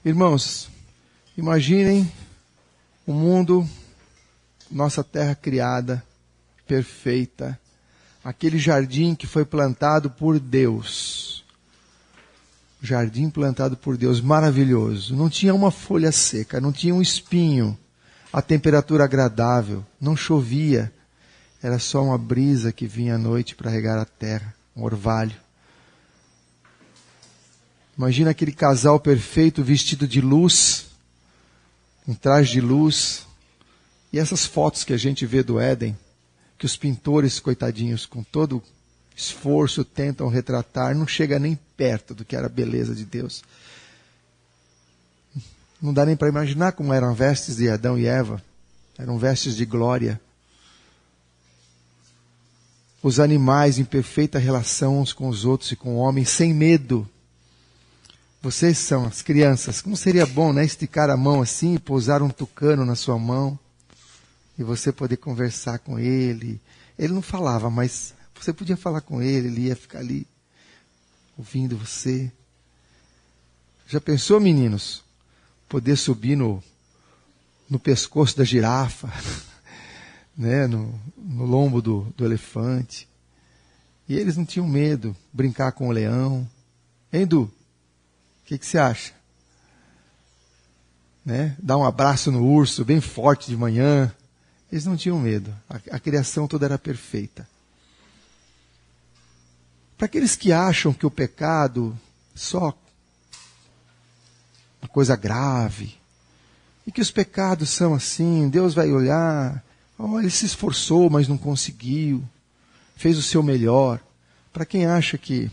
Irmãos, imaginem o mundo, nossa terra criada, perfeita, aquele jardim que foi plantado por Deus. Jardim plantado por Deus, maravilhoso. Não tinha uma folha seca, não tinha um espinho, a temperatura agradável, não chovia. Era só uma brisa que vinha à noite para regar a terra, um orvalho. Imagina aquele casal perfeito vestido de luz, em traje de luz. E essas fotos que a gente vê do Éden, que os pintores, coitadinhos, com todo esforço tentam retratar, não chega nem perto do que era a beleza de Deus. Não dá nem para imaginar como eram vestes de Adão e Eva. Eram vestes de glória. Os animais em perfeita relação uns com os outros e com o homem, sem medo. Vocês são as crianças. Como seria bom, né? Esticar a mão assim e pousar um tucano na sua mão. E você poder conversar com ele. Ele não falava, mas você podia falar com ele. Ele ia ficar ali ouvindo você. Já pensou, meninos? Poder subir no pescoço da girafa, né? no lombo do elefante. E eles não tinham medo. Brincar com o leão. Hein, Edu? O que você acha? Né? Dar um abraço no urso bem forte de manhã. Eles não tinham medo. A criação toda era perfeita. Para aqueles que acham que o pecado é só uma coisa grave, e que os pecados são assim, Deus vai olhar, ele se esforçou, mas não conseguiu, fez o seu melhor. Para quem acha que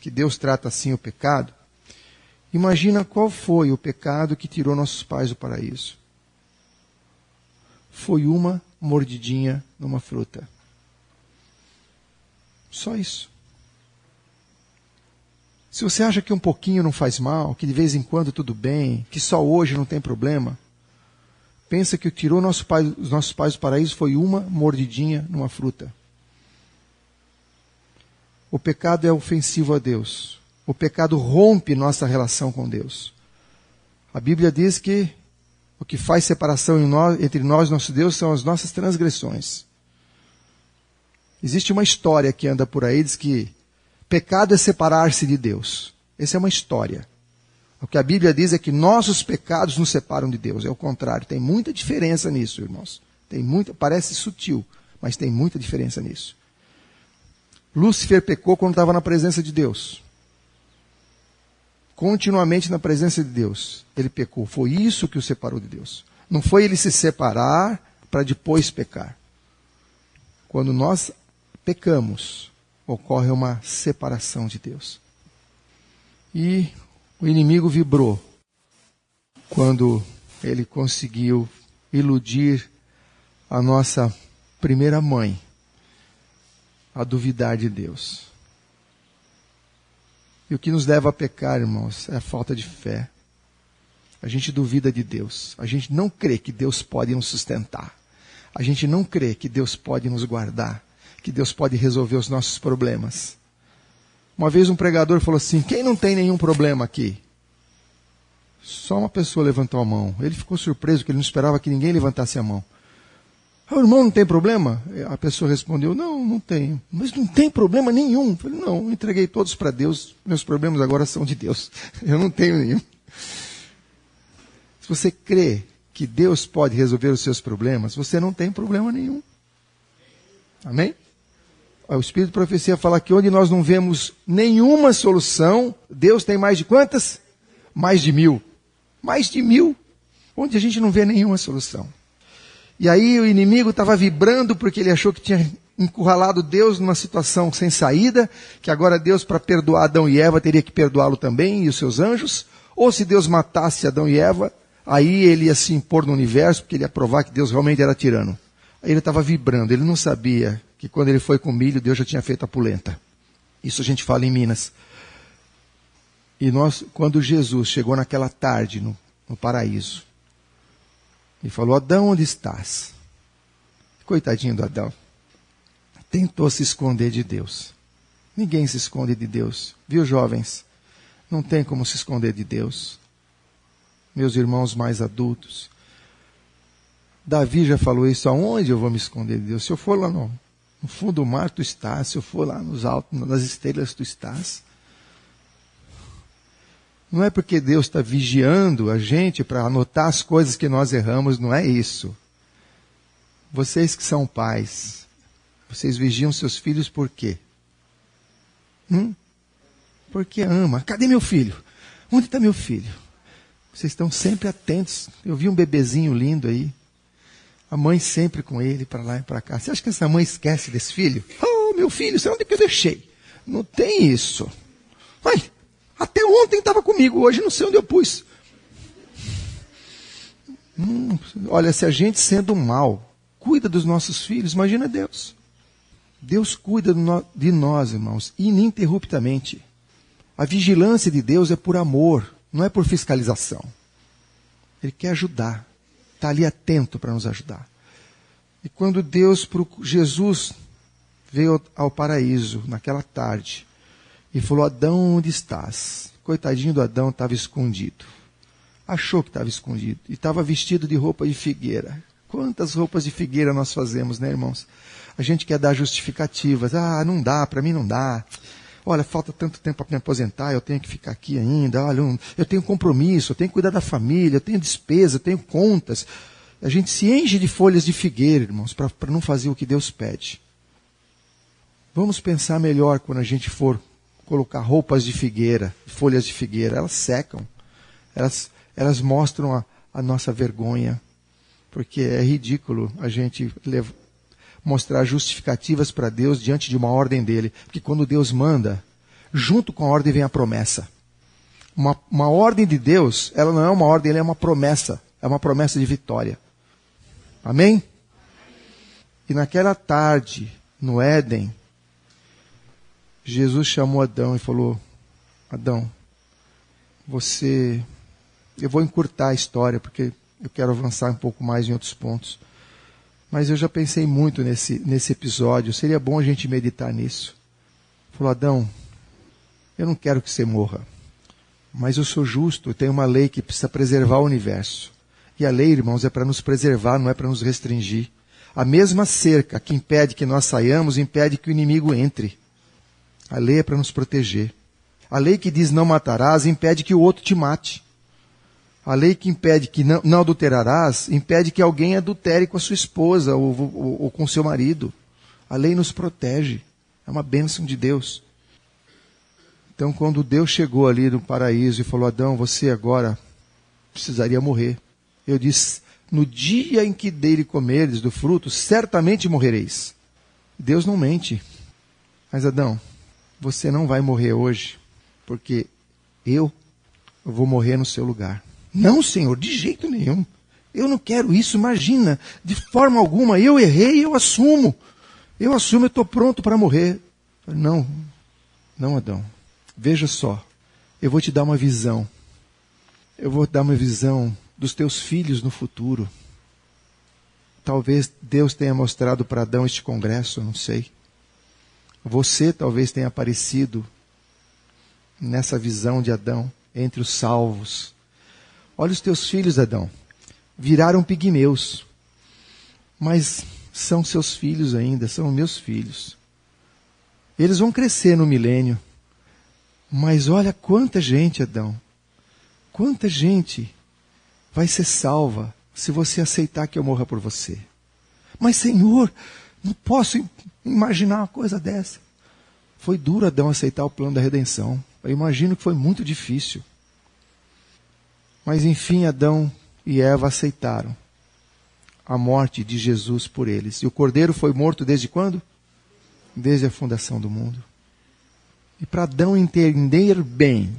Deus trata assim o pecado, imagina qual foi o pecado que tirou nossos pais do paraíso. Foi uma mordidinha numa fruta. Só isso. Se você acha que um pouquinho não faz mal, que de vez em quando tudo bem, que só hoje não tem problema, pensa que o que tirou os nossos pais do paraíso foi uma mordidinha numa fruta. O pecado é ofensivo a Deus. O pecado rompe nossa relação com Deus. A Bíblia diz que o que faz separação entre nós e nosso Deus são as nossas transgressões. Existe uma história que anda por aí, diz que pecado é separar-se de Deus. Essa é uma história. O que a Bíblia diz é que nossos pecados nos separam de Deus. É o contrário. Tem muita diferença nisso, irmãos. Parece sutil, mas tem muita diferença nisso. Lúcifer pecou quando estava na presença de Deus. Continuamente na presença de Deus. Ele pecou. Foi isso que o separou de Deus. Não foi ele se separar para depois pecar. Quando nós pecamos, ocorre uma separação de Deus. E o inimigo vibrou quando ele conseguiu iludir a nossa primeira mãe a duvidar de Deus. E o que nos leva a pecar, irmãos, é a falta de fé. A gente duvida de Deus. A gente não crê que Deus pode nos sustentar. A gente não crê que Deus pode nos guardar. Que Deus pode resolver os nossos problemas. Uma vez um pregador falou assim: quem não tem nenhum problema aqui? Só uma pessoa levantou a mão. Ele ficou surpreso, porque ele não esperava que ninguém levantasse a mão. O irmão não tem problema? A pessoa respondeu: não tenho. Mas não tem problema nenhum. Eu falei: não, eu entreguei todos para Deus. Meus problemas agora são de Deus. Eu não tenho nenhum. Se você crê que Deus pode resolver os seus problemas, você não tem problema nenhum. Amém? O Espírito de Profecia fala que onde nós não vemos nenhuma solução, Deus tem mais de quantas? Mais de 1000. Mais de 1000. Onde a gente não vê nenhuma solução. E aí o inimigo estava vibrando porque ele achou que tinha encurralado Deus numa situação sem saída, que agora Deus, para perdoar Adão e Eva, teria que perdoá-lo também e os seus anjos. Ou se Deus matasse Adão e Eva, aí ele ia se impor no universo, porque ele ia provar que Deus realmente era tirano. Aí ele estava vibrando, ele não sabia que quando ele foi com milho, Deus já tinha feito a polenta. Isso a gente fala em Minas. E quando Jesus chegou naquela tarde no paraíso, e falou: Adão, onde estás? Coitadinho do Adão. Tentou se esconder de Deus. Ninguém se esconde de Deus. Viu, jovens? Não tem como se esconder de Deus. meus irmãos mais adultos. Davi já falou isso, aonde eu vou me esconder de Deus? Se eu for lá no fundo do mar, tu estás. Se eu for lá nos altos, nas estrelas, tu estás. Não é porque Deus está vigiando a gente para anotar as coisas que nós erramos, não é isso. Vocês que são pais, vocês vigiam seus filhos por quê? Porque ama. Cadê meu filho? Onde está meu filho? Vocês estão sempre atentos. Eu vi um bebezinho lindo aí. A mãe sempre com ele, para lá e para cá. Você acha que essa mãe esquece desse filho? Oh, meu filho, sei onde que eu deixei. Não tem isso. Ai, até ontem estava comigo, hoje não sei onde eu pus. Olha, se a gente sendo mal, cuida dos nossos filhos, imagina Deus. Deus cuida de nós, irmãos, ininterruptamente. A vigilância de Deus é por amor, não é por fiscalização. Ele quer ajudar. Está ali atento para nos ajudar. E quando Jesus veio ao paraíso, naquela tarde, e falou, Adão, onde estás? Coitadinho do Adão, estava escondido. Achou que estava escondido. E estava vestido de roupa de figueira. Quantas roupas de figueira nós fazemos, né, irmãos? A gente quer dar justificativas. Ah, não dá, para mim não dá. Olha, falta tanto tempo para me aposentar, eu tenho que ficar aqui ainda. Olha, eu tenho compromisso, eu tenho que cuidar da família, eu tenho despesa, eu tenho contas. A gente se enche de folhas de figueira, irmãos, para não fazer o que Deus pede. Vamos pensar melhor quando a gente for colocar roupas de figueira, folhas de figueira. Elas secam, elas mostram a nossa vergonha, porque é ridículo a gente mostrar justificativas para Deus diante de uma ordem dele. Porque quando Deus manda, junto com a ordem vem a promessa. Uma ordem de Deus, ela não é uma ordem, ela é uma promessa. É uma promessa de vitória. Amém? E naquela tarde, no Éden, Jesus chamou Adão e falou, Adão, eu vou encurtar a história, porque eu quero avançar um pouco mais em outros pontos. Mas eu já pensei muito nesse episódio. Seria bom a gente meditar nisso. Falou, Adão, eu não quero que você morra. Mas eu sou justo, eu tenho uma lei que precisa preservar o universo. E a lei, irmãos, é para nos preservar, não é para nos restringir. A mesma cerca que impede que nós saiamos, impede que o inimigo entre. A lei é para nos proteger. A lei que diz não matarás, impede que o outro te mate. A lei que impede que não adulterarás, impede que alguém adultere com a sua esposa ou com o seu marido. A lei nos protege. É uma bênção de Deus. Então, quando Deus chegou ali no paraíso e falou, Adão, você agora precisaria morrer. Eu disse, no dia em que dele comerdes do fruto, certamente morrereis. Deus não mente. Mas, Adão, você não vai morrer hoje, porque eu vou morrer no seu lugar. Não, Senhor, de jeito nenhum. Eu não quero isso, imagina. De forma alguma, eu errei, eu assumo. Eu estou pronto para morrer. Não, Adão. Veja só, eu vou te dar uma visão. Eu vou te dar uma visão dos teus filhos no futuro. Talvez Deus tenha mostrado para Adão este congresso, eu não sei. Você talvez tenha aparecido nessa visão de Adão, entre os salvos. Olha os teus filhos, Adão. Viraram pigmeus. Mas são seus filhos ainda, são meus filhos. Eles vão crescer no milênio. Mas olha quanta gente, Adão. Quanta gente vai ser salva se você aceitar que eu morra por você. Mas, Senhor, não posso imaginar uma coisa dessa. Foi duro Adão aceitar o plano da redenção. Eu imagino que foi muito difícil. Mas enfim, Adão e Eva aceitaram a morte de Jesus por eles. E o Cordeiro foi morto desde quando? Desde a fundação do mundo. E para Adão entender bem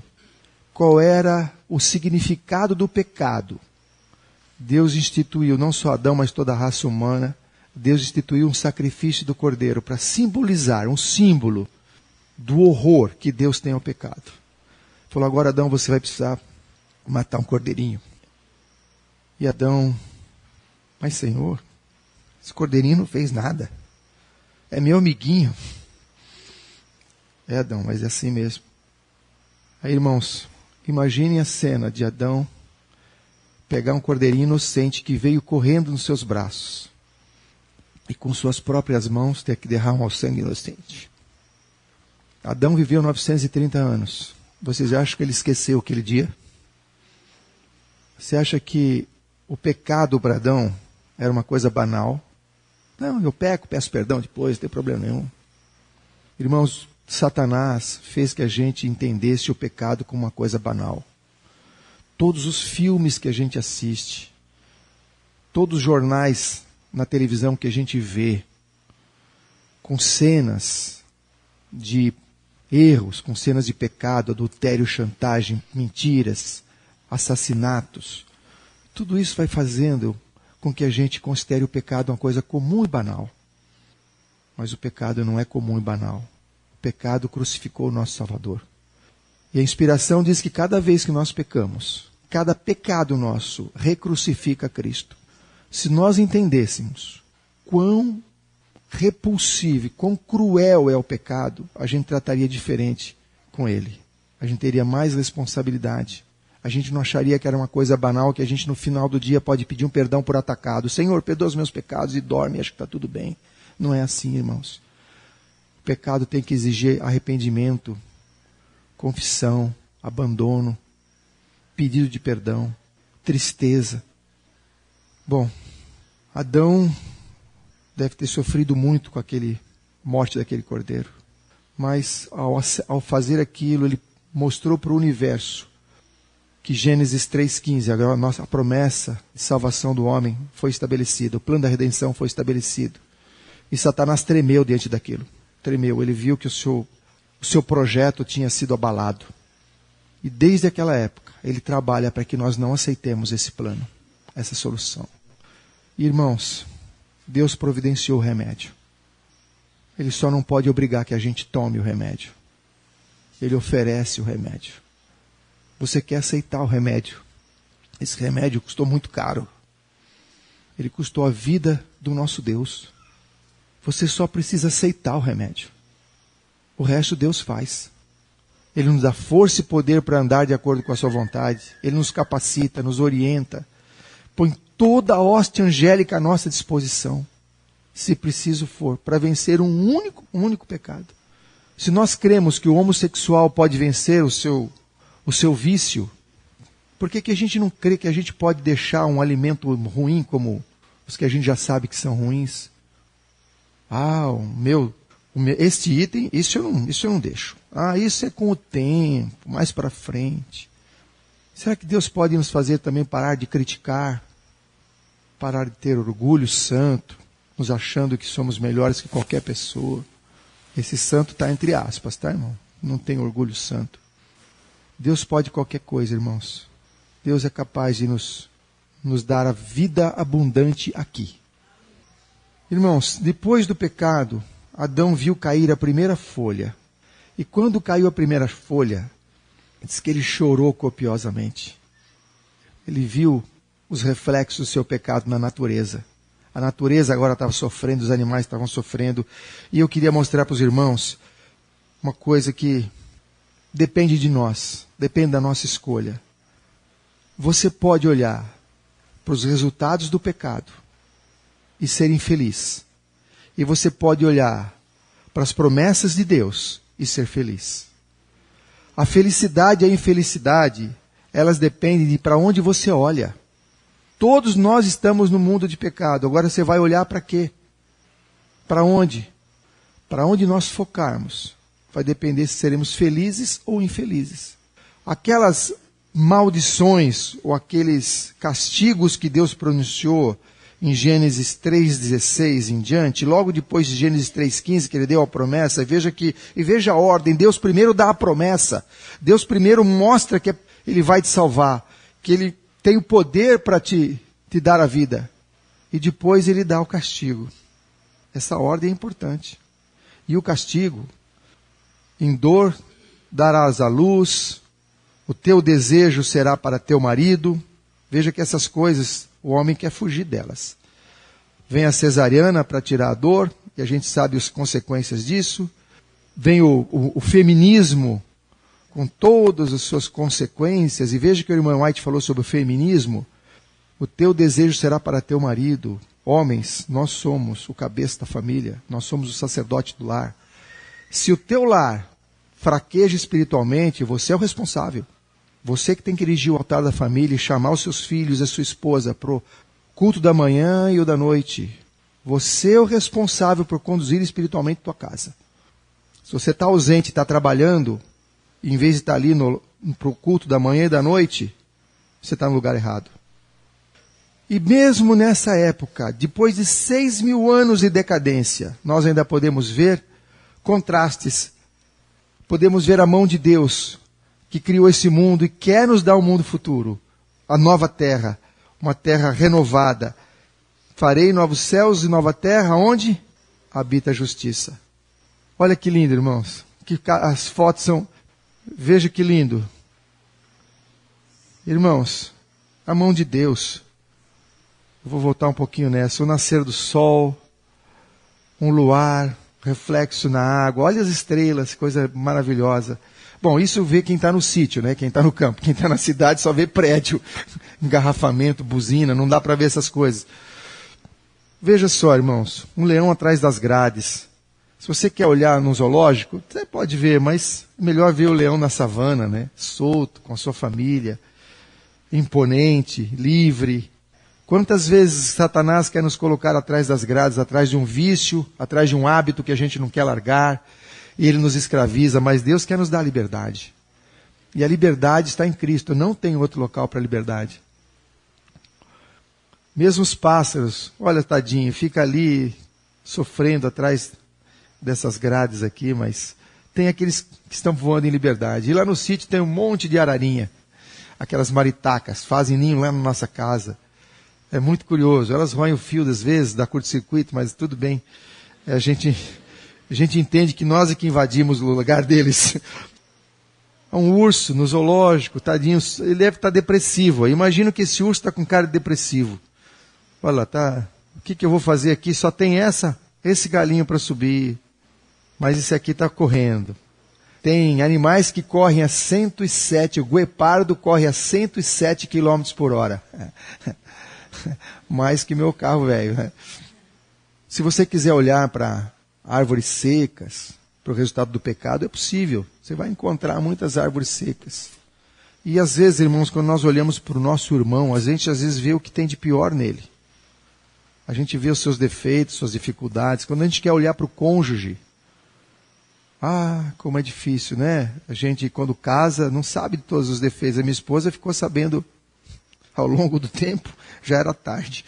qual era o significado do pecado, Deus instituiu, não só Adão, mas toda a raça humana, Deus instituiu um sacrifício do Cordeiro para simbolizar, um símbolo do horror que Deus tem ao pecado. Falou, agora Adão, você vai precisar matar um cordeirinho. E Adão, mas Senhor, esse cordeirinho não fez nada. É meu amiguinho. É, Adão, mas é assim mesmo. Aí, irmãos, imaginem a cena de Adão pegar um cordeirinho inocente que veio correndo nos seus braços e com suas próprias mãos ter que derramar o sangue inocente. Adão viveu 930 anos. Vocês acham que ele esqueceu aquele dia? Você acha que o pecado para Adão era uma coisa banal? Não, eu peco, peço perdão depois, não tem problema nenhum. Irmãos, Satanás fez que a gente entendesse o pecado como uma coisa banal. Todos os filmes que a gente assiste, todos os jornais na televisão que a gente vê, com cenas de erros, com cenas de pecado, adultério, chantagem, mentiras, assassinatos, tudo isso vai fazendo com que a gente considere o pecado uma coisa comum e banal. Mas o pecado não é comum e banal. O pecado crucificou o nosso Salvador. E a inspiração diz que cada vez que nós pecamos, cada pecado nosso recrucifica Cristo. Se nós entendêssemos quão repulsivo, quão cruel é o pecado, a gente trataria diferente com ele. A gente teria mais responsabilidade. A gente não acharia que era uma coisa banal que a gente no final do dia pode pedir um perdão por atacado. Senhor, perdoa os meus pecados e dorme, acho que está tudo bem. Não é assim, irmãos. O pecado tem que exigir arrependimento, confissão, abandono, pedido de perdão, tristeza. Bom, Adão deve ter sofrido muito com a morte daquele cordeiro. Mas ao fazer aquilo, ele mostrou para o universo que Gênesis 3,15, agora a promessa de salvação do homem foi estabelecida, o plano da redenção foi estabelecido. E Satanás tremeu diante daquilo. Tremeu, ele viu que o seu projeto tinha sido abalado. E desde aquela época, ele trabalha para que nós não aceitemos esse plano, essa solução. Irmãos, Deus providenciou o remédio. Ele só não pode obrigar que a gente tome o remédio. Ele oferece o remédio. Você quer aceitar o remédio? Esse remédio custou muito caro. Ele custou a vida do nosso Deus. Você só precisa aceitar o remédio. O resto Deus faz. Ele nos dá força e poder para andar de acordo com a sua vontade. Ele nos capacita, nos orienta. Põe toda a hoste angélica à nossa disposição, se preciso for, para vencer um único pecado. Se nós cremos que o homossexual pode vencer o seu vício, por que a gente não crê que a gente pode deixar um alimento ruim como os que a gente já sabe que são ruins? Este item, isso eu não deixo. Isso é com o tempo, mais para frente. Será que Deus pode nos fazer também parar de criticar, parar de ter orgulho santo, nos achando que somos melhores que qualquer pessoa? Esse santo está entre aspas, tá, irmão? Não tem orgulho santo. Deus pode qualquer coisa, irmãos. Deus é capaz de nos dar a vida abundante aqui. Irmãos, depois do pecado, Adão viu cair a primeira folha. E quando caiu a primeira folha, diz que ele chorou copiosamente. Ele viu os reflexos do seu pecado na natureza. A natureza agora estava sofrendo, os animais estavam sofrendo. E eu queria mostrar para os irmãos uma coisa que depende de nós, depende da nossa escolha. Você pode olhar para os resultados do pecado e ser infeliz. E você pode olhar para as promessas de Deus e ser feliz. A felicidade e a infelicidade, elas dependem de para onde você olha. Todos nós estamos no mundo de pecado. Agora você vai olhar para quê? Para onde? Para onde nós focarmos vai depender se seremos felizes ou infelizes. Aquelas maldições ou aqueles castigos que Deus pronunciou em Gênesis 3,16 em diante, logo depois de Gênesis 3,15, que ele deu a promessa, veja a ordem, Deus primeiro dá a promessa, Deus primeiro mostra que ele vai te salvar, que ele tem o poder para te dar a vida, e depois ele dá o castigo. Essa ordem é importante. E o castigo, em dor darás à luz, o teu desejo será para teu marido. Veja que essas coisas, o homem quer fugir delas. Vem a cesariana para tirar a dor, e a gente sabe as consequências disso. Vem o feminismo, com todas as suas consequências, e veja que o irmão White falou sobre o feminismo. O teu desejo será para teu marido. Homens, nós somos o cabeça da família, nós somos o sacerdote do lar. Se o teu lar fraqueja espiritualmente, você é o responsável. Você que tem que erigir o altar da família e chamar os seus filhos e a sua esposa para o culto da manhã e o da noite. Você é o responsável por conduzir espiritualmente a tua casa. Se você está ausente e está trabalhando, em vez de estar ali para o culto da manhã e da noite, você está no lugar errado. E mesmo nessa época, depois de 6.000 anos de decadência, nós ainda podemos ver contrastes. Podemos ver a mão de Deus, que criou esse mundo e quer nos dar um mundo futuro. A nova terra, uma terra renovada. Farei novos céus e nova terra, onde habita a justiça. Olha que lindo, irmãos. As fotos são... Veja que lindo. Irmãos, a mão de Deus... Eu vou voltar um pouquinho nessa. O nascer do sol, um luar, reflexo na água. Olha as estrelas, coisa maravilhosa. Bom, isso vê quem está no sítio, né? Quem está no campo. Quem está na cidade só vê prédio, engarrafamento, buzina. Não dá para ver essas coisas. Veja só, irmãos. Um leão atrás das grades. Se você quer olhar no zoológico, você pode ver, mas é melhor ver o leão na savana, né? Solto, com a sua família. Imponente, livre. Quantas vezes Satanás quer nos colocar atrás das grades, atrás de um vício, atrás de um hábito que a gente não quer largar, e ele nos escraviza, mas Deus quer nos dar liberdade. E a liberdade está em Cristo, não tem outro local para a liberdade. Mesmo os pássaros, olha tadinho, fica ali sofrendo atrás dessas grades aqui, mas tem aqueles que estão voando em liberdade. E lá no sítio tem um monte de ararinha, aquelas maritacas, fazem ninho lá na nossa casa. É muito curioso. Elas roem o fio, às vezes, da curto-circuito, mas tudo bem. A gente entende que nós é que invadimos o lugar deles. Um urso no zoológico, tadinho, ele deve estar depressivo. Eu imagino que esse urso está com cara de depressivo. Olha, tá. O que eu vou fazer aqui? Só tem esse galinho para subir. Mas esse aqui está correndo. Tem animais que correm a 107. O guepardo corre a 107 km por hora. Mais que meu carro velho. Se você quiser olhar para árvores secas, para o resultado do pecado, é possível. Você vai encontrar muitas árvores secas. E às vezes, irmãos, quando nós olhamos para o nosso irmão, a gente às vezes vê o que tem de pior nele. A gente vê os seus defeitos, suas dificuldades. Quando a gente quer olhar para o cônjuge, como é difícil, né? A gente, quando casa, não sabe de todos os defeitos. A minha esposa ficou sabendo ao longo do tempo, já era tarde.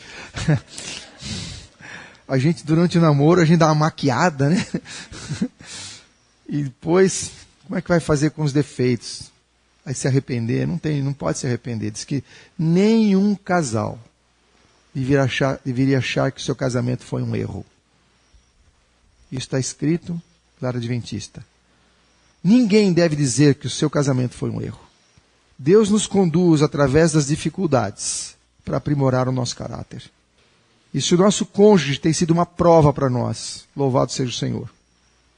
A gente, durante o namoro, a gente dá uma maquiada, né? E depois, como é que vai fazer com os defeitos? Vai se arrepender? Não pode se arrepender. Diz que nenhum casal deveria achar que o seu casamento foi um erro. Isso está escrito, Lar Adventista. Ninguém deve dizer que o seu casamento foi um erro. Deus nos conduz através das dificuldades para aprimorar o nosso caráter. E se o nosso cônjuge tem sido uma prova para nós, louvado seja o Senhor.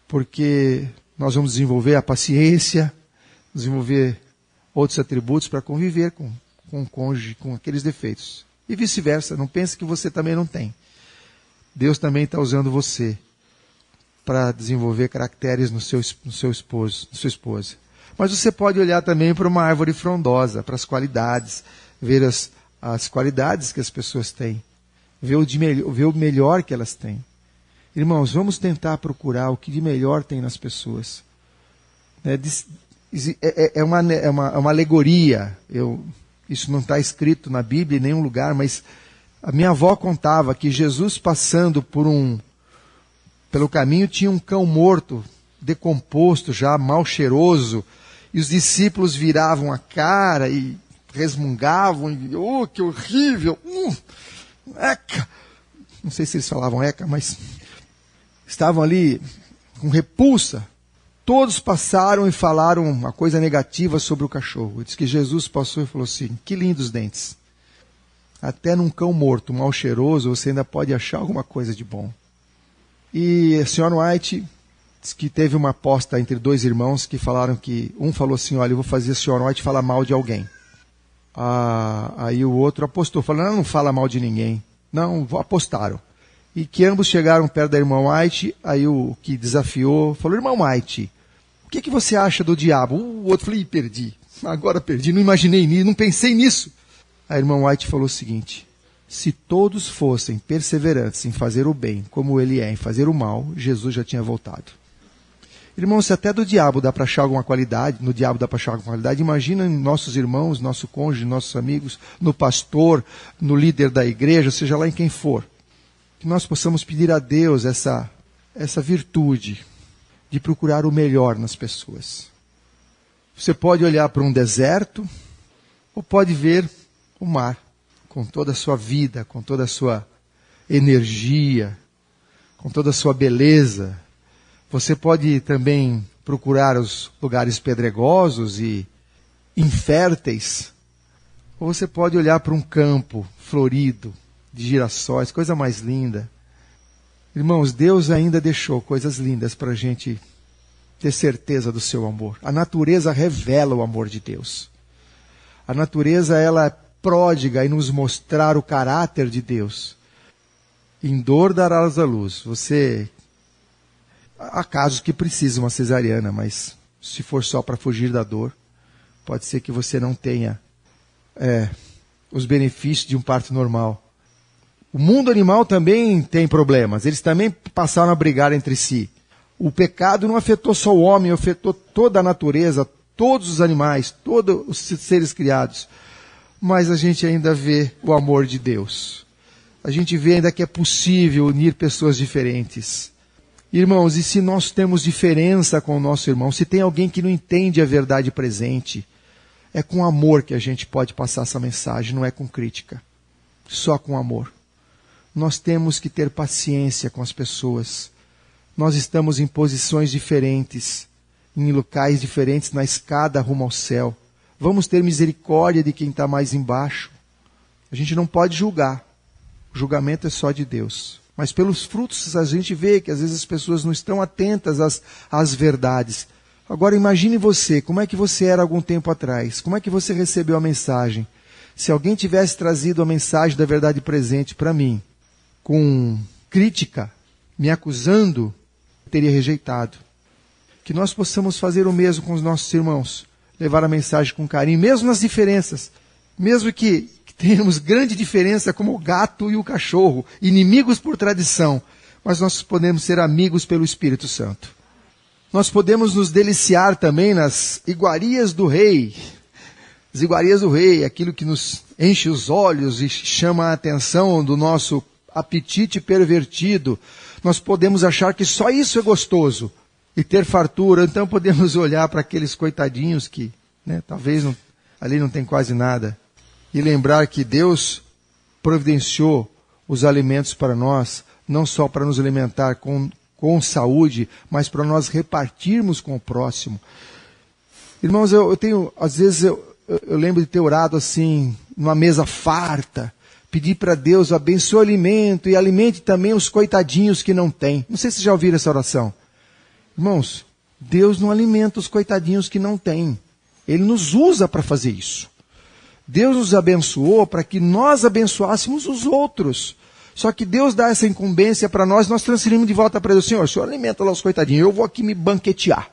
Porque nós vamos desenvolver a paciência, desenvolver outros atributos para conviver com o cônjuge, com aqueles defeitos. E vice-versa, não pense que você também não tem. Deus também está usando você para desenvolver caracteres no seu esposo, na sua esposa. Mas você pode olhar também para uma árvore frondosa, para as qualidades, ver as qualidades que as pessoas têm, ver o melhor que elas têm. Irmãos, vamos tentar procurar o que de melhor tem nas pessoas. É uma alegoria. Isso não está escrito na Bíblia em nenhum lugar, mas a minha avó contava que Jesus, passando pelo caminho, tinha um cão morto, decomposto já, mal cheiroso, e os discípulos viravam a cara e resmungavam, e, que horrível, eca. Não sei se eles falavam eca, mas estavam ali com repulsa. Todos passaram e falaram uma coisa negativa sobre o cachorro. Diz que Jesus passou e falou assim: que lindos dentes. Até num cão morto, mal cheiroso, você ainda pode achar alguma coisa de bom. E a senhora White diz que teve uma aposta entre dois irmãos que falaram que um falou assim: olha, eu vou fazer a senhora White falar mal de alguém. Aí o outro apostou, falando, não fala mal de ninguém. Não, apostaram. E que ambos chegaram perto da irmã White, aí o que desafiou falou, irmão White, o que você acha do diabo? O outro falou, perdi. Agora perdi, não imaginei nisso, não pensei nisso. A irmã White falou o seguinte, se todos fossem perseverantes em fazer o bem, como ele é em fazer o mal, Jesus já tinha voltado. Irmãos, se até do diabo dá para achar alguma qualidade, no diabo dá para achar alguma qualidade, imagina nossos irmãos, nosso cônjuge, nossos amigos, no pastor, no líder da igreja, seja lá em quem for. Que nós possamos pedir a Deus essa virtude de procurar o melhor nas pessoas. Você pode olhar para um deserto ou pode ver o mar, com toda a sua vida, com toda a sua energia, com toda a sua beleza. Você pode também procurar os lugares pedregosos e inférteis, ou você pode olhar para um campo florido, de girassóis, coisa mais linda. Irmãos, Deus ainda deixou coisas lindas para a gente ter certeza do seu amor. A natureza revela o amor de Deus. A natureza, ela é pródiga em nos mostrar o caráter de Deus. Em dor darás a luz. Há casos que precisam uma cesariana, mas se for só para fugir da dor, pode ser que você não tenha os benefícios de um parto normal. O mundo animal também tem problemas, eles também passaram a brigar entre si. O pecado não afetou só o homem, afetou toda a natureza, todos os animais, todos os seres criados. Mas a gente ainda vê o amor de Deus. A gente vê ainda que é possível unir pessoas diferentes. Irmãos, e se nós temos diferença com o nosso irmão, se tem alguém que não entende a verdade presente, é com amor que a gente pode passar essa mensagem, não é com crítica. Só com amor. Nós temos que ter paciência com as pessoas. Nós estamos em posições diferentes, em locais diferentes na escada rumo ao céu. Vamos ter misericórdia de quem está mais embaixo. A gente não pode julgar. O julgamento é só de Deus. Mas pelos frutos a gente vê que às vezes as pessoas não estão atentas às verdades. Agora imagine você, como é que você era algum tempo atrás? Como é que você recebeu a mensagem? Se alguém tivesse trazido a mensagem da verdade presente para mim, com crítica, me acusando, eu teria rejeitado. Que nós possamos fazer o mesmo com os nossos irmãos. Levar a mensagem com carinho, mesmo nas diferenças. Mesmo que tenhamos grande diferença como o gato e o cachorro, inimigos por tradição, mas nós podemos ser amigos pelo Espírito Santo. Nós podemos nos deliciar também nas iguarias do rei. As iguarias do rei, aquilo que nos enche os olhos e chama a atenção do nosso apetite pervertido. Nós podemos achar que só isso é gostoso e ter fartura. Então podemos olhar para aqueles coitadinhos que talvez ali não tem quase nada. E lembrar que Deus providenciou os alimentos para nós, não só para nos alimentar com saúde, mas para nós repartirmos com o próximo. Irmãos, às vezes eu lembro de ter orado assim, numa mesa farta, pedir para Deus abençoe o alimento e alimente também os coitadinhos que não têm. Não sei se vocês já ouviram essa oração. Irmãos, Deus não alimenta os coitadinhos que não têm. Ele nos usa para fazer isso. Deus nos abençoou para que nós abençoássemos os outros. Só que Deus dá essa incumbência para nós transferimos de volta para Deus. Senhor, o Senhor alimenta lá os coitadinhos, eu vou aqui me banquetear.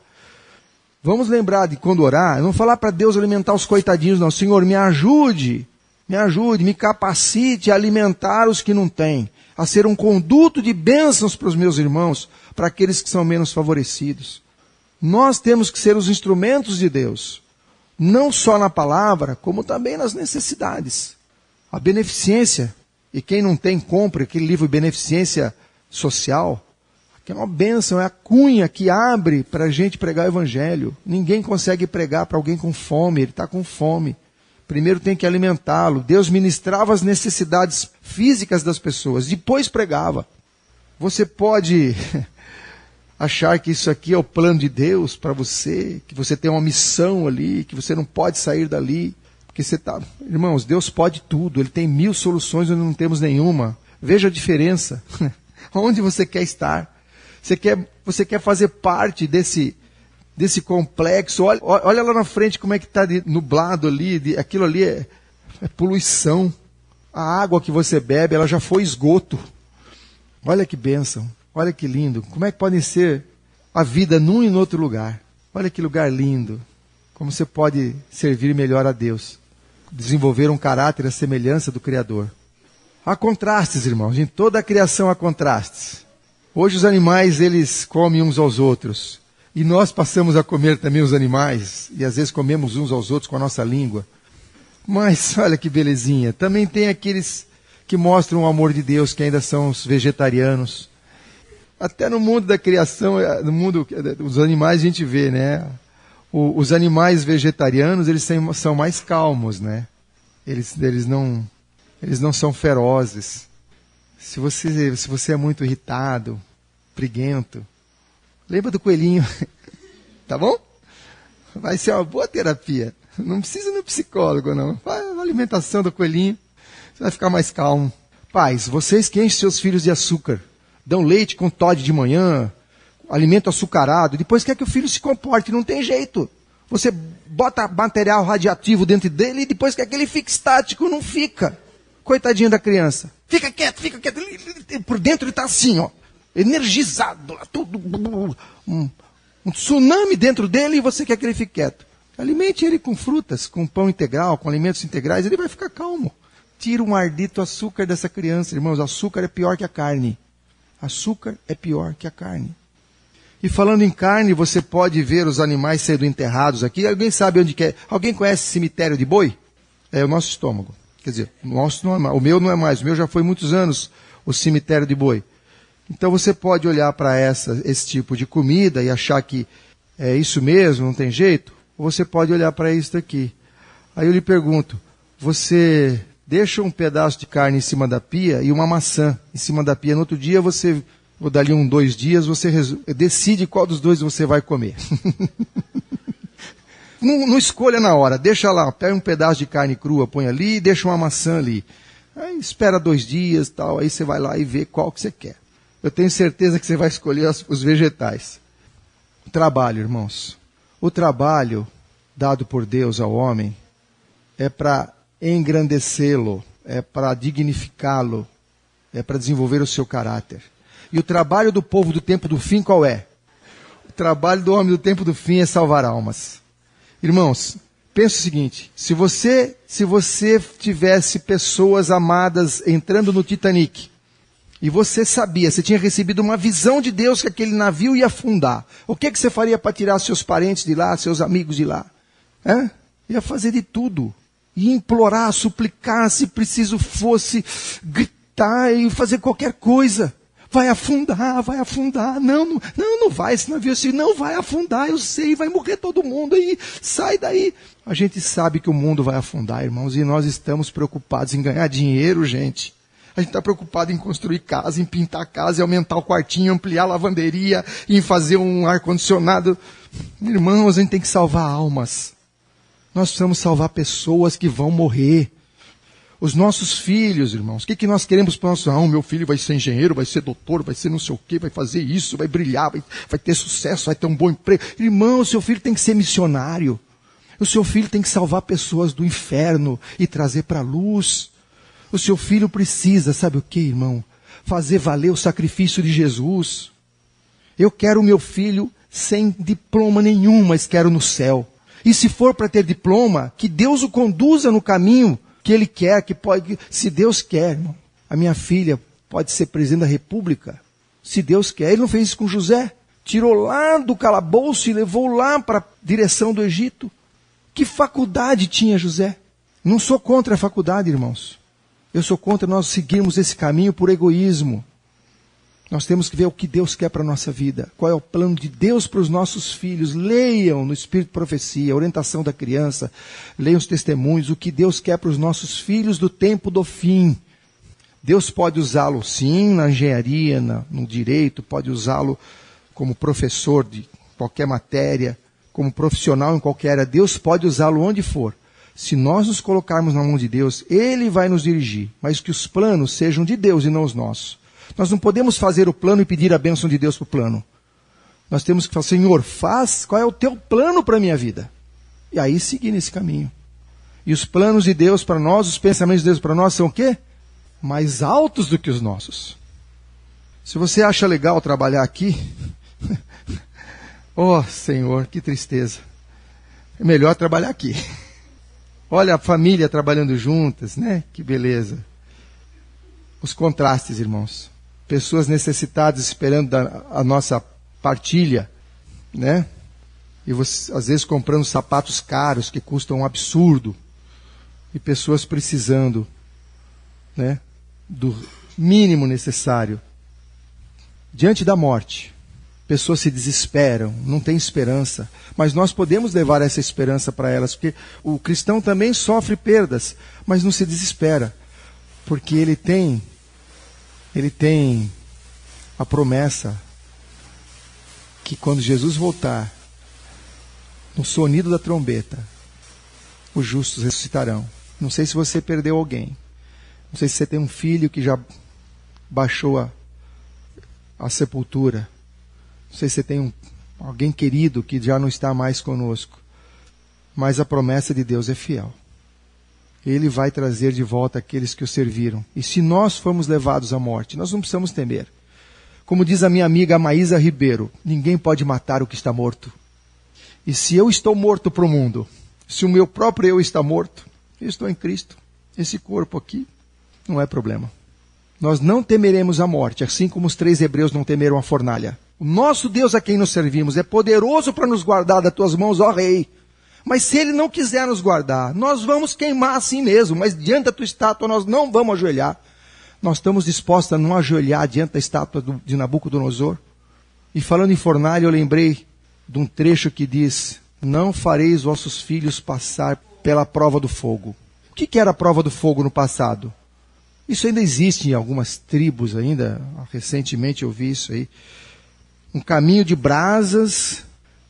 Vamos lembrar de quando orar, não falar para Deus alimentar os coitadinhos, não. Senhor, me ajude, me capacite a alimentar os que não têm, a ser um conduto de bênçãos para os meus irmãos, para aqueles que são menos favorecidos. Nós temos que ser os instrumentos de Deus. Não só na palavra, como também nas necessidades. A beneficência, e quem não tem, compre aquele livro Beneficência Social, que é uma bênção, é a cunha que abre para a gente pregar o evangelho. Ninguém consegue pregar para alguém com fome, ele está com fome. Primeiro tem que alimentá-lo. Deus ministrava as necessidades físicas das pessoas, depois pregava. Você pode achar que isso aqui é o plano de Deus para você, que você tem uma missão ali, que você não pode sair dali, porque você está... Irmãos, Deus pode tudo, Ele tem 1000 soluções onde não temos nenhuma. Veja a diferença. Onde você quer estar? Você quer fazer parte desse complexo? Olha lá na frente como é que está nublado ali, aquilo ali é poluição. A água que você bebe, ela já foi esgoto. Olha que bênção, olha que lindo. Como é que pode ser a vida num e no outro lugar? Olha que lugar lindo. Como você pode servir melhor a Deus. Desenvolver um caráter à semelhança do Criador. Há contrastes, irmãos. Em toda a criação há contrastes. Hoje os animais, eles comem uns aos outros. E nós passamos a comer também os animais. E às vezes comemos uns aos outros com a nossa língua. Mas, olha que belezinha. Também tem aqueles que mostram o amor de Deus, que ainda são os vegetarianos. Até no mundo da criação, no mundo dos animais, a gente vê, né? Os animais vegetarianos, eles são mais calmos, né? Eles não são ferozes. Se você é muito irritado, briguento, lembra do coelhinho, tá bom? Vai ser uma boa terapia. Não precisa ir no psicólogo, não. Vai na alimentação do coelhinho, você vai ficar mais calmo. Pais, vocês que enchem seus filhos de açúcar, dão leite com Toddy de manhã, alimento açucarado, depois quer que o filho se comporte, não tem jeito. Você bota material radioativo dentro dele e depois quer que ele fique estático, não fica. Coitadinho da criança. Fica quieto. Por dentro ele está assim, ó, energizado, tudo, um tsunami dentro dele e você quer que ele fique quieto. Alimente ele com frutas, com pão integral, com alimentos integrais, ele vai ficar calmo. Tira um ardito açúcar dessa criança, irmãos. Açúcar é pior que a carne. Açúcar é pior que a carne. E falando em carne, você pode ver os animais sendo enterrados aqui. Alguém sabe onde que é? Alguém conhece cemitério de boi? É o nosso estômago. Quer dizer, o nosso não é mais. O meu não é mais. O meu já foi muitos anos o cemitério de boi. Então você pode olhar para esse tipo de comida e achar que é isso mesmo, não tem jeito. Ou você pode olhar para isso daqui. Aí eu lhe pergunto, você deixa um pedaço de carne em cima da pia e uma maçã em cima da pia. No outro dia ou dali 2 dias, você decide qual dos dois você vai comer. Não escolha na hora, deixa lá, pega um pedaço de carne crua, põe ali e deixa uma maçã ali. Aí espera 2 dias, tal, aí você vai lá e vê qual que você quer. Eu tenho certeza que você vai escolher os vegetais. O trabalho, irmãos. O trabalho dado por Deus ao homem é para engrandecê-lo, é para dignificá-lo, é para desenvolver o seu caráter. E o trabalho do povo do tempo do fim qual é? O trabalho do homem do tempo do fim é salvar almas. Irmãos, pensa o seguinte, se você tivesse pessoas amadas entrando no Titanic, e você sabia, você tinha recebido uma visão de Deus que aquele navio ia afundar, o que você faria para tirar seus parentes de lá, seus amigos de lá? Ia fazer de tudo. Ia implorar, suplicar, se preciso fosse, gritar e fazer qualquer coisa. Vai afundar. Não vai, esse navio assim, não vai afundar, eu sei, vai morrer todo mundo aí, sai daí. A gente sabe que o mundo vai afundar, irmãos, e nós estamos preocupados em ganhar dinheiro, gente. A gente está preocupado em construir casa, em pintar a casa, em aumentar o quartinho, ampliar a lavanderia, em fazer um ar-condicionado. Irmãos, a gente tem que salvar almas. Nós precisamos salvar pessoas que vão morrer. Os nossos filhos, irmãos, o que nós queremos para o nosso... meu filho vai ser engenheiro, vai ser doutor, vai ser não sei o quê, vai fazer isso, vai brilhar, vai ter sucesso, vai ter um bom emprego. Irmão, o seu filho tem que ser missionário. O seu filho tem que salvar pessoas do inferno e trazer para a luz. O seu filho precisa, sabe o que, irmão? Fazer valer o sacrifício de Jesus. Eu quero o meu filho sem diploma nenhum, mas quero no céu. E se for para ter diploma, que Deus o conduza no caminho que Ele quer, que pode, se Deus quer, irmão. A minha filha pode ser presidente da República, se Deus quer. Ele não fez isso com José. Tirou lá do calabouço e levou lá para a direção do Egito. Que faculdade tinha José? Não sou contra a faculdade, irmãos. Eu sou contra nós seguirmos esse caminho por egoísmo. Nós temos que ver o que Deus quer para a nossa vida. Qual é o plano de Deus para os nossos filhos. Leiam no Espírito de Profecia, a orientação da criança. Leiam os testemunhos, o que Deus quer para os nossos filhos do tempo do fim. Deus pode usá-lo, sim, na engenharia, no direito. Pode usá-lo como professor de qualquer matéria, como profissional em qualquer área. Deus pode usá-lo onde for. Se nós nos colocarmos na mão de Deus, Ele vai nos dirigir. Mas que os planos sejam de Deus e não os nossos. Nós não podemos fazer o plano e pedir a bênção de Deus para o plano. Nós temos que falar, Senhor, qual é o teu plano para a minha vida? E aí seguir nesse caminho. E os planos de Deus para nós, os pensamentos de Deus para nós são o quê? Mais altos do que os nossos. Se você acha legal trabalhar aqui, oh Senhor, que tristeza. É melhor trabalhar aqui. Olha a família trabalhando juntas, né? Que beleza. Os contrastes, irmãos. Pessoas necessitadas esperando a nossa partilha, né? E você, às vezes, comprando sapatos caros que custam um absurdo. E pessoas precisando, né, do mínimo necessário. Diante da morte, pessoas se desesperam, não tem esperança. Mas nós podemos levar essa esperança para elas, porque o cristão também sofre perdas, mas não se desespera. Porque ele tem a promessa que quando Jesus voltar, no sonido da trombeta, os justos ressuscitarão. Não sei se você perdeu alguém. Não sei se você tem um filho que já baixou a sepultura. Não sei se você tem alguém querido que já não está mais conosco. Mas a promessa de Deus é fiel. Ele vai trazer de volta aqueles que o serviram. E se nós formos levados à morte, nós não precisamos temer. Como diz a minha amiga Maísa Ribeiro, ninguém pode matar o que está morto. E se eu estou morto para o mundo, se o meu próprio eu está morto, eu estou em Cristo. Esse corpo aqui não é problema. Nós não temeremos a morte, assim como os 3 hebreus não temeram a fornalha. O nosso Deus a quem nos servimos é poderoso para nos guardar das tuas mãos, ó Rei. Mas se Ele não quiser nos guardar, nós vamos queimar assim mesmo. Mas diante da tua estátua nós não vamos ajoelhar. Nós estamos dispostos a não ajoelhar diante da estátua de Nabucodonosor. E falando em fornalha, eu lembrei de um trecho que diz: não fareis vossos filhos passar pela prova do fogo. O que era a prova do fogo no passado? Isso ainda existe em algumas tribos ainda. Recentemente eu vi isso aí. Um caminho de brasas,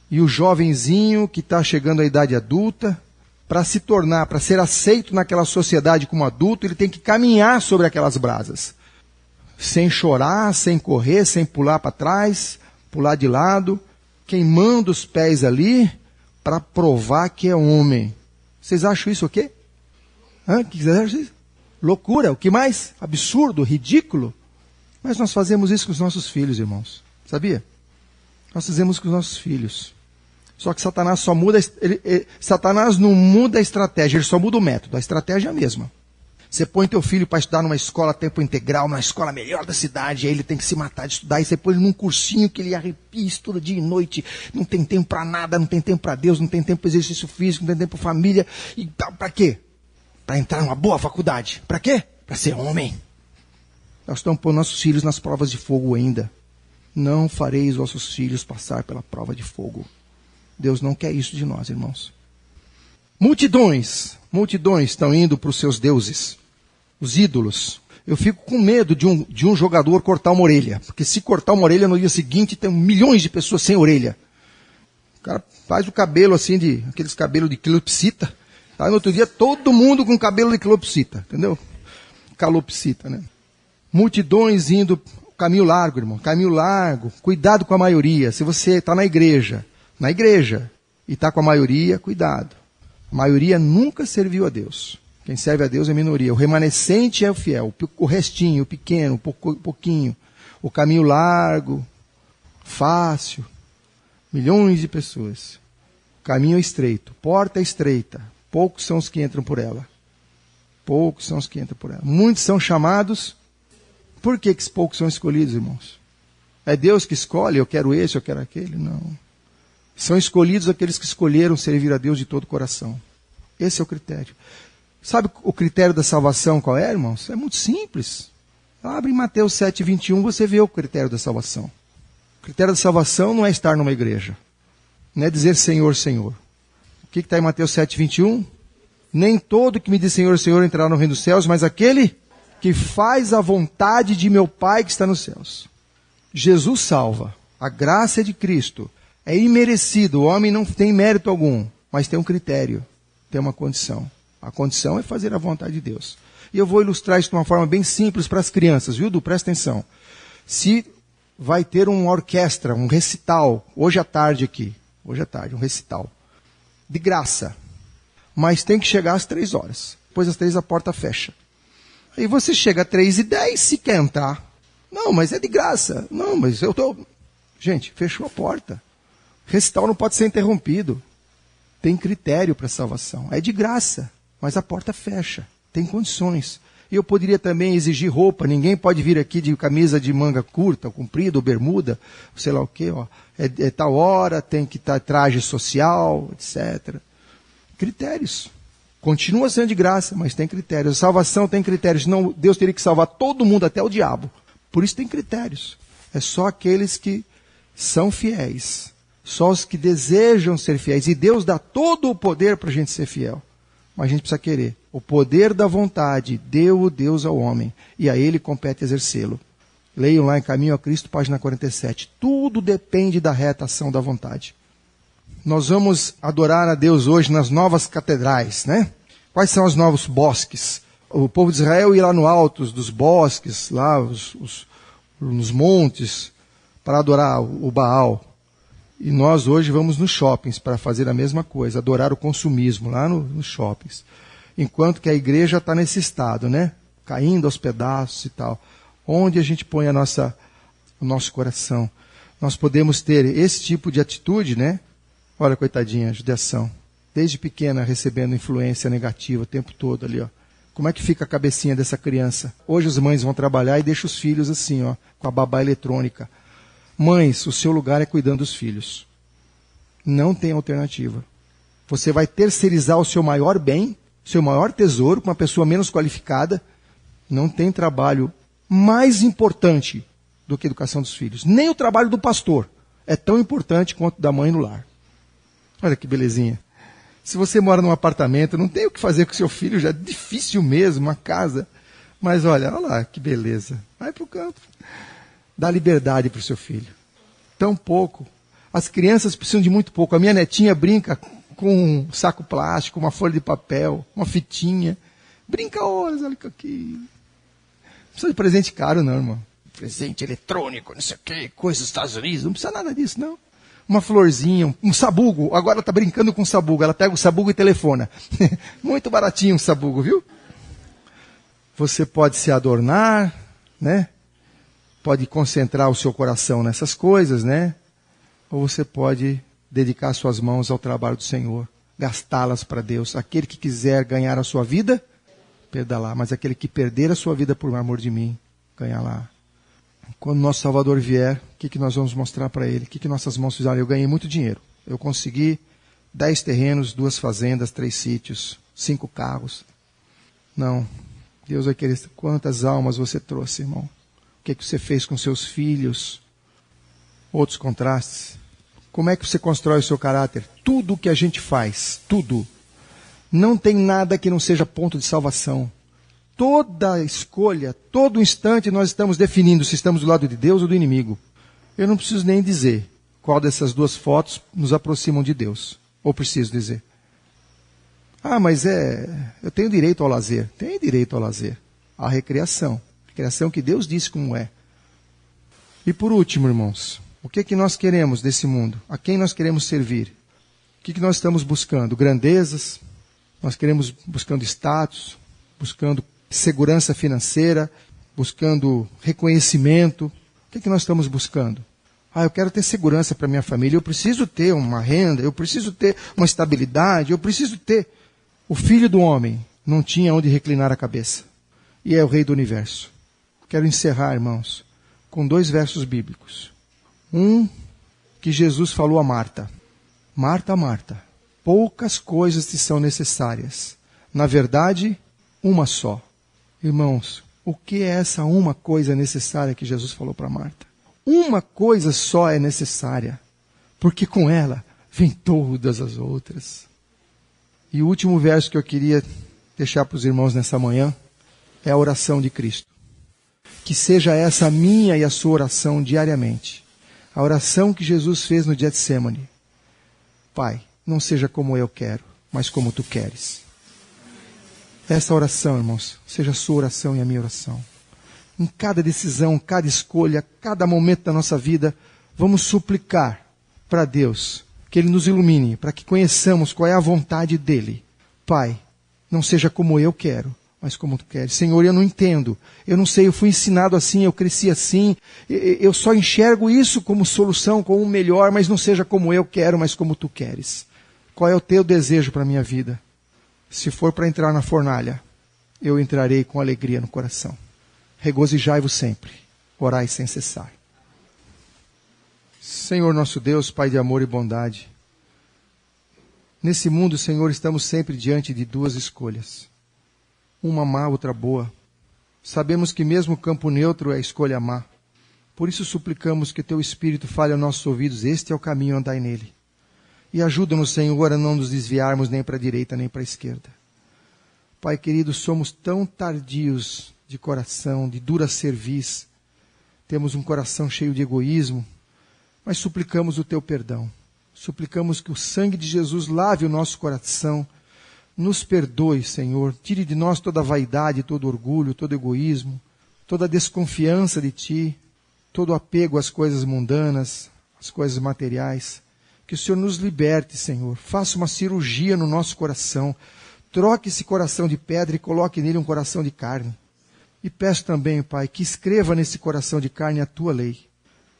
e o jovenzinho que está chegando à idade adulta, para se tornar, para ser aceito naquela sociedade como adulto, ele tem que caminhar sobre aquelas brasas. Sem chorar, sem correr, sem pular para trás, pular de lado, queimando os pés ali, para provar que é homem. Vocês acham isso o quê? O que vocês acham isso? Loucura, o que mais? Absurdo, ridículo. Mas nós fazemos isso com os nossos filhos, irmãos. Sabia? Nós fazemos com os nossos filhos. Só que Satanás só muda, Satanás não muda a estratégia, ele só muda o método. A estratégia é a mesma. Você põe teu filho para estudar numa escola a tempo integral, numa escola melhor da cidade, aí ele tem que se matar de estudar, e você põe ele num cursinho que ele arrepia, estuda dia e noite, não tem tempo para nada, não tem tempo para Deus, não tem tempo para exercício físico, não tem tempo para família. E para quê? Para entrar numa boa faculdade. Para quê? Para ser homem. Nós estamos pondo nossos filhos nas provas de fogo ainda. Não fareis vossos filhos passar pela prova de fogo. Deus não quer isso de nós, irmãos. Multidões estão indo para os seus deuses, os ídolos. Eu fico com medo de um jogador cortar uma orelha, porque se cortar uma orelha no dia seguinte tem milhões de pessoas sem orelha. O cara faz o cabelo assim, aqueles cabelos de calopsita, tá? No outro dia todo mundo com cabelo de calopsita, entendeu? Calopsita, né? Multidões indo, caminho largo, irmão, caminho largo, cuidado com a maioria. Se você está na igreja, e está com a maioria, cuidado. A maioria nunca serviu a Deus. Quem serve a Deus é a minoria. O remanescente é o fiel, o restinho, o pequeno, o pouquinho. O caminho largo, fácil, milhões de pessoas. O caminho é estreito, porta é estreita, poucos são os que entram por ela. Poucos são os que entram por ela. Muitos são chamados. Por que poucos são escolhidos, irmãos? É Deus que escolhe, eu quero esse, eu quero aquele? Não. São escolhidos aqueles que escolheram servir a Deus de todo o coração. Esse é o critério. Sabe o critério da salvação qual é, irmãos? É muito simples. Abre em Mateus 7:21, você vê o critério da salvação. O critério da salvação não é estar numa igreja. Não é dizer Senhor, Senhor. O que está em Mateus 7:21? Nem todo que me diz Senhor, Senhor entrará no reino dos céus, mas aquele que faz a vontade de meu Pai que está nos céus. Jesus salva. A graça é de Cristo. É imerecido. O homem não tem mérito algum, mas tem um critério, tem uma condição. A condição é fazer a vontade de Deus. E eu vou ilustrar isso de uma forma bem simples para as crianças, viu, Du? Presta atenção. Se vai ter uma orquestra, um recital, hoje à tarde aqui, um recital, de graça. mas tem que chegar às 3 horas. Depois das 3 a porta fecha. Aí você chega às 3h10 se quer entrar. Não, mas é de graça. Não, mas eu tô... Gente, fechou a porta. Recital não pode ser interrompido. Tem critério para salvação. É de graça, mas a porta fecha. Tem condições. E eu poderia também exigir roupa. Ninguém pode vir aqui de camisa de manga curta, comprida, ou bermuda, sei lá o quê. Ó. É tal hora, tem que estar traje social, etc. Critérios. Continua sendo de graça, mas tem critérios. A salvação tem critérios. Senão Deus teria que salvar todo mundo, até o diabo. Por isso tem critérios. É só aqueles que são fiéis. Só os que desejam ser fiéis. E Deus dá todo o poder para a gente ser fiel. Mas a gente precisa querer. O poder da vontade deu o Deus ao homem. E a ele compete exercê-lo. Leiam lá em Caminho a Cristo, página 47. Tudo depende da reta ação da vontade. Nós vamos adorar a Deus hoje nas novas catedrais, né? Quais são os novos bosques? O povo de Israel ia lá no alto dos bosques, lá nos montes, para adorar o Baal. E nós hoje vamos nos shoppings para fazer a mesma coisa, adorar o consumismo lá nos shoppings. Enquanto que a igreja está nesse estado, né? Caindo aos pedaços e tal. Onde a gente põe o nosso coração? Nós podemos ter esse tipo de atitude, né? Olha, coitadinha, a judiação. Desde pequena recebendo influência negativa o tempo todo ali, ó. Como é que fica a cabecinha dessa criança? Hoje as mães vão trabalhar e deixam os filhos assim, ó, com a babá eletrônica. Mães, o seu lugar é cuidando dos filhos. Não tem alternativa. Você vai terceirizar o seu maior bem, seu maior tesouro, com uma pessoa menos qualificada. Não tem trabalho mais importante do que a educação dos filhos. Nem o trabalho do pastor é tão importante quanto da mãe no lar. Olha que belezinha. Se você mora num apartamento, não tem o que fazer com seu filho, já é difícil mesmo, uma casa. Mas olha lá, que beleza. Vai para o campo. Dá liberdade para o seu filho. Tão pouco. As crianças precisam de muito pouco. A minha netinha brinca com um saco plástico, uma folha de papel, uma fitinha. Brinca horas, olha aqui. Não precisa de presente caro não, irmão. Presente eletrônico, não sei o quê, coisa dos Estados Unidos. Não precisa nada disso, não. Uma florzinha, um sabugo. Agora está brincando com sabugo. Ela pega o sabugo e telefona. Muito baratinho um sabugo, viu? Você pode se adornar, né? Pode concentrar o seu coração nessas coisas, né? Ou você pode dedicar suas mãos ao trabalho do Senhor. Gastá-las para Deus. Aquele que quiser ganhar a sua vida, perda lá. Mas aquele que perder a sua vida por amor de mim, ganha lá. Quando nosso Salvador vier, o que nós vamos mostrar para Ele? O que nossas mãos fizeram? Eu ganhei muito dinheiro. Eu consegui 10 terrenos, 2 fazendas, 3 sítios, 5 carros. Não. Deus vai querer quantas almas você trouxe, irmão. O que você fez com seus filhos? Outros contrastes. Como é que você constrói o seu caráter? Tudo o que a gente faz, tudo. Não tem nada que não seja ponto de salvação. Toda escolha, todo instante nós estamos definindo se estamos do lado de Deus ou do inimigo. Eu não preciso nem dizer qual dessas 2 fotos nos aproximam de Deus. Ou preciso dizer? Ah, mas eu tenho direito ao lazer. Tem direito ao lazer. À recreação. Recreação que Deus disse como é. E por último, irmãos, o que nós queremos desse mundo? A quem nós queremos servir? O que nós estamos buscando? Grandezas? Nós queremos buscando status, buscando segurança financeira, buscando reconhecimento. O que nós estamos buscando? Eu quero ter segurança para minha família, eu preciso ter uma renda, eu preciso ter uma estabilidade, eu preciso ter... O filho do homem não tinha onde reclinar a cabeça. E é o rei do universo. Quero encerrar, irmãos, com 2 versos bíblicos. Um que Jesus falou a Marta. Marta, Marta, poucas coisas te são necessárias. Na verdade, uma só. Irmãos, o que é essa uma coisa necessária que Jesus falou para Marta? Uma coisa só é necessária, porque com ela vem todas as outras. E o último verso que eu queria deixar para os irmãos nessa manhã é a oração de Cristo. Que seja essa a minha e a sua oração diariamente. A oração que Jesus fez no Getsemane. Pai, não seja como eu quero, mas como tu queres. Essa oração, irmãos, seja a sua oração e a minha oração. Em cada decisão, cada escolha, cada momento da nossa vida, vamos suplicar para Deus que Ele nos ilumine, para que conheçamos qual é a vontade dEle, Pai, não seja como eu quero, mas como tu queres. Senhor, eu não entendo, eu não sei, eu fui ensinado assim, eu cresci assim, eu só enxergo isso como solução, como melhor, mas não seja como eu quero, mas como tu queres. Qual é o teu desejo para a minha vida? Se for para entrar na fornalha, eu entrarei com alegria no coração. Regozijai-vos sempre, orai sem cessar. Senhor nosso Deus, Pai de amor e bondade, nesse mundo, Senhor, estamos sempre diante de duas escolhas. Uma má, outra boa. Sabemos que mesmo o campo neutro é a escolha má. Por isso suplicamos que Teu Espírito fale aos nossos ouvidos, este é o caminho, andai nele. E ajuda-nos, Senhor, a não nos desviarmos nem para a direita nem para a esquerda. Pai querido, somos tão tardios de coração, de dura cerviz. Temos um coração cheio de egoísmo, mas suplicamos o Teu perdão. Suplicamos que o sangue de Jesus lave o nosso coração. Nos perdoe, Senhor. Tire de nós toda a vaidade, todo orgulho, todo egoísmo, toda a desconfiança de Ti, todo o apego às coisas mundanas, às coisas materiais. Que o Senhor nos liberte, Senhor. Faça uma cirurgia no nosso coração. Troque esse coração de pedra e coloque nele um coração de carne. E peço também, Pai, que escreva nesse coração de carne a Tua lei.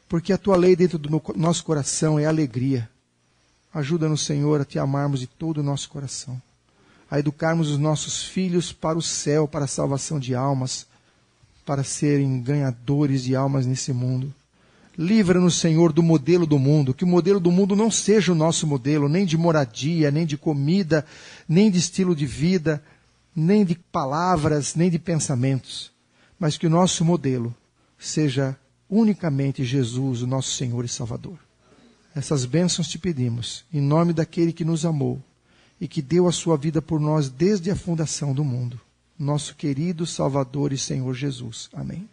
Porque a Tua lei dentro do nosso coração é alegria. Ajuda-nos, Senhor, a Te amarmos de todo o nosso coração. A educarmos os nossos filhos para o céu, para a salvação de almas, para serem ganhadores de almas nesse mundo. Livra-nos, Senhor, do modelo do mundo, que o modelo do mundo não seja o nosso modelo, nem de moradia, nem de comida, nem de estilo de vida, nem de palavras, nem de pensamentos, mas que o nosso modelo seja unicamente Jesus, o nosso Senhor e Salvador. Essas bênçãos te pedimos, em nome daquele que nos amou e que deu a sua vida por nós desde a fundação do mundo, nosso querido Salvador e Senhor Jesus. Amém.